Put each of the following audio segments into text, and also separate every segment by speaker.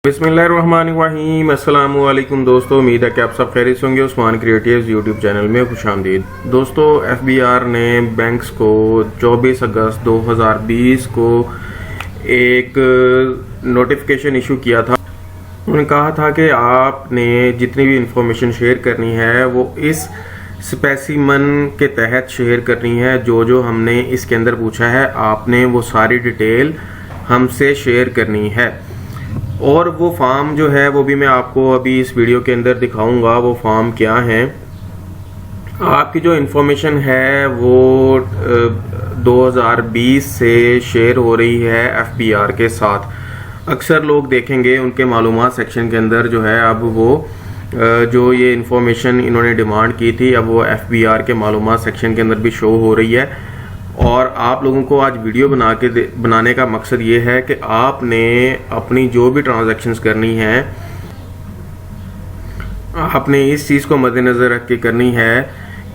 Speaker 1: बिस्मिल्लाहिर्रहमानिर्रहीम। अस्सलामु अलैकुम दोस्तों, उम्मीद है कि आप सब खैरियत होंगे। उस्मान क्रिएटिव्स यूट्यूब चैनल में खुश आमदीद। दोस्तों, एफबीआर ने बैंक्स को 24 अगस्त 2020 को एक नोटिफिकेशन इशू किया था। उन्होंने कहा था कि आपने जितनी भी इंफॉर्मेशन शेयर करनी है वो इस स्पेसिमन के तहत शेयर करनी है। जो हमने इसके अंदर पूछा है आपने वो सारी डिटेल हमसे शेयर करनी है। और वो फॉर्म जो है वो भी मैं आपको अभी इस वीडियो के अंदर दिखाऊंगा। वो फॉर्म क्या है, आपकी जो इन्फॉर्मेशन है वो 2020 से शेयर हो रही है एफबीआर के साथ। अक्सर लोग देखेंगे उनके मालूमात सेक्शन के अंदर जो है अब वो जो ये इन्फॉर्मेशन इन्होंने डिमांड की थी अब वो एफबीआर के मालूमात सेक्शन के अंदर भी शो हो रही है। और आप लोगों को आज वीडियो बनाने का मकसद ये है कि आपने अपनी जो भी ट्रांजैक्शंस करनी है आपने इस चीज़ को मद्देनज़र रख के करनी है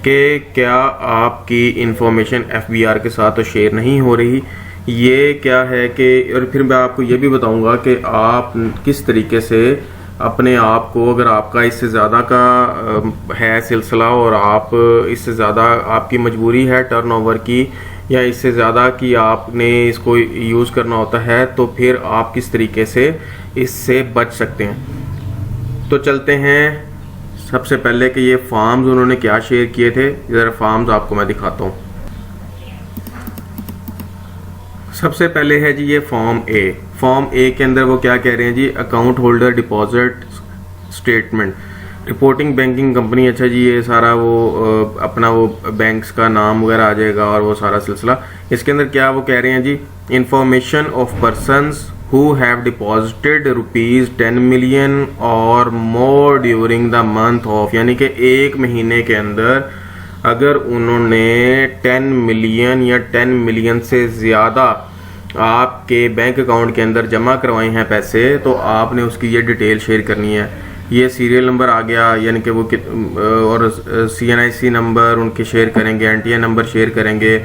Speaker 1: कि क्या आपकी इंफॉर्मेशन एफबीआर के साथ तो शेयर नहीं हो रही। ये क्या है कि और फिर मैं आपको ये भी बताऊंगा कि आप किस तरीके से अपने आप को, अगर आपका इससे ज़्यादा का है सिलसिला और आप इससे ज़्यादा आपकी मजबूरी है टर्नओवर की या इससे ज़्यादा कि आपने इसको यूज़ करना होता है, तो फिर आप किस तरीके से इससे बच सकते हैं। तो चलते हैं सबसे पहले कि ये फॉर्म्स उन्होंने क्या शेयर किए थे। ज़रा फॉर्म्स आपको मैं दिखाता हूँ। सबसे पहले है जी ये फॉर्म ए। फॉर्म ए के अंदर वो क्या कह रहे हैं जी, account holder deposit statement reporting banking company. अच्छा जी, ये सारा वो अपना वो बैंक्स का नाम वगैरह आ जाएगा और वो सारा सिलसिला। इसके अंदर क्या वो कह रहे हैं जी, information of persons who have deposited ₹10 million और more during the month of, यानी कि एक महीने के अंदर अगर उन्होंने 10 मिलियन या 10 मिलियन से ज़्यादा आपके बैंक अकाउंट के अंदर जमा करवाए हैं पैसे, तो आपने उसकी ये डिटेल शेयर करनी है। ये सीरियल नंबर आ गया, यानी कि वो और CNIC नंबर उनके शेयर करेंगे, NTA नंबर शेयर करेंगे,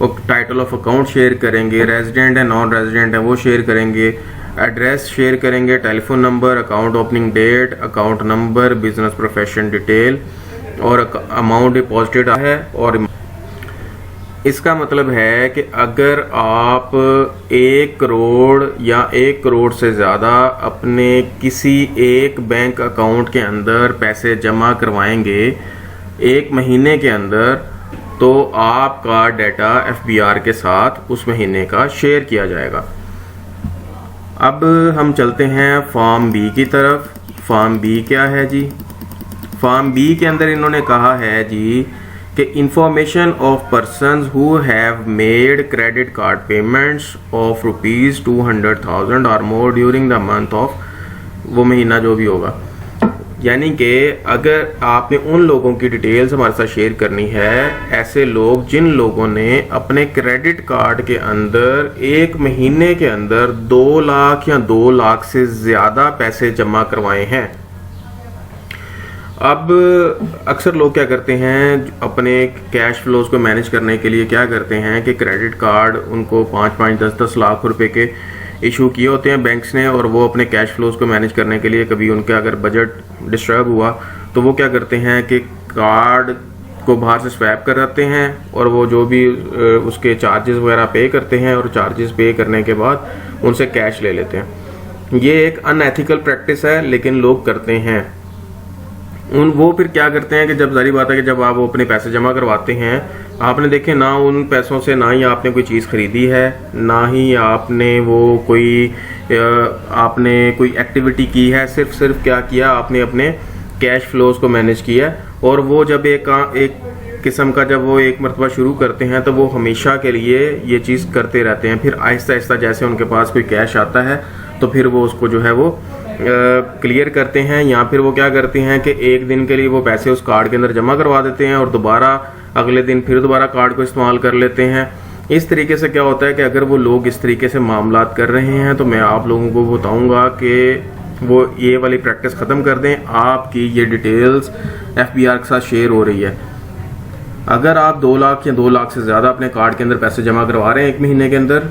Speaker 1: वो टाइटल ऑफ अकाउंट शेयर करेंगे, रेजिडेंट है नॉन रेजिडेंट है वो शेयर करेंगे, एड्रेस शेयर करेंगे, telephone number, account opening date, account number, business profession detail और अमाउंट डिपॉजिटेड है। और इसका मतलब है कि अगर आप 1 करोड़ या 1 करोड़ से ज़्यादा अपने किसी एक बैंक अकाउंट के अंदर पैसे जमा करवाएंगे एक महीने के अंदर, तो आपका डाटा एफबीआर के साथ उस महीने का शेयर किया जाएगा। अब हम चलते हैं फॉर्म बी की तरफ। फॉर्म बी क्या है जी, फॉर्म बी के अंदर इन्होंने कहा है जी कि information of persons who have made credit card payments of ₹200,000 और more during the month of, वो महीना जो भी होगा। यानी कि अगर आपने उन लोगों की डिटेल्स हमारे साथ शेयर करनी है, ऐसे लोग जिन लोगों ने अपने क्रेडिट कार्ड के अंदर एक महीने के अंदर 2 लाख या 2 लाख से ज़्यादा पैसे जमा करवाए हैं। अब अक्सर लोग क्या करते हैं, अपने कैश फ्लोज को मैनेज करने के लिए क्या करते हैं कि क्रेडिट कार्ड उनको 5-5, 10-10 लाख रुपए के इशू किए होते हैं बैंक्स ने, और वो अपने कैश फ्लोज को मैनेज करने के लिए कभी उनका अगर बजट डिस्टर्ब हुआ तो वो क्या करते हैं कि कार्ड को बाहर से स्वैप कर देते हैं और वो जो भी उसके चार्जेस वगैरह पे करते हैं और चार्जेस पे करने के बाद उनसे कैश ले लेते हैं। ये एक अनएथिकल प्रैक्टिस है, लेकिन लोग करते हैं। वो फिर क्या करते हैं कि जब जारी बात है कि जब आप वो अपने पैसे जमा करवाते हैं, आपने देखे ना उन पैसों से ना ही आपने कोई चीज़ खरीदी है, ना ही आपने वो आपने कोई एक्टिविटी की है, सिर्फ क्या किया आपने अपने कैश फ्लोज को मैनेज किया। और वो जब एक किस्म का जब वो एक मरतबा शुरू करते हैं तो वो हमेशा के लिए ये चीज़ करते रहते हैं। फिर आहिस्ता आहिस्ता जैसे उनके पास कोई कैश आता है तो फिर वो उसको जो है वो क्लियर करते हैं, या फिर वो क्या करते हैं कि एक दिन के लिए वो पैसे उस कार्ड के अंदर जमा करवा देते हैं और दोबारा अगले दिन फिर दोबारा कार्ड को इस्तेमाल कर लेते हैं। इस तरीके से क्या होता है कि अगर वो लोग इस तरीके से मामलात कर रहे हैं तो मैं आप लोगों को बताऊंगा कि वो ये वाली प्रैक्टिस ख़त्म कर दें। आपकी ये डिटेल्स एफबीआर के साथ शेयर हो रही है। अगर आप 2 लाख या 2 लाख से ज़्यादा अपने कार्ड के अंदर पैसे जमा करवा रहे हैं एक महीने के अंदर,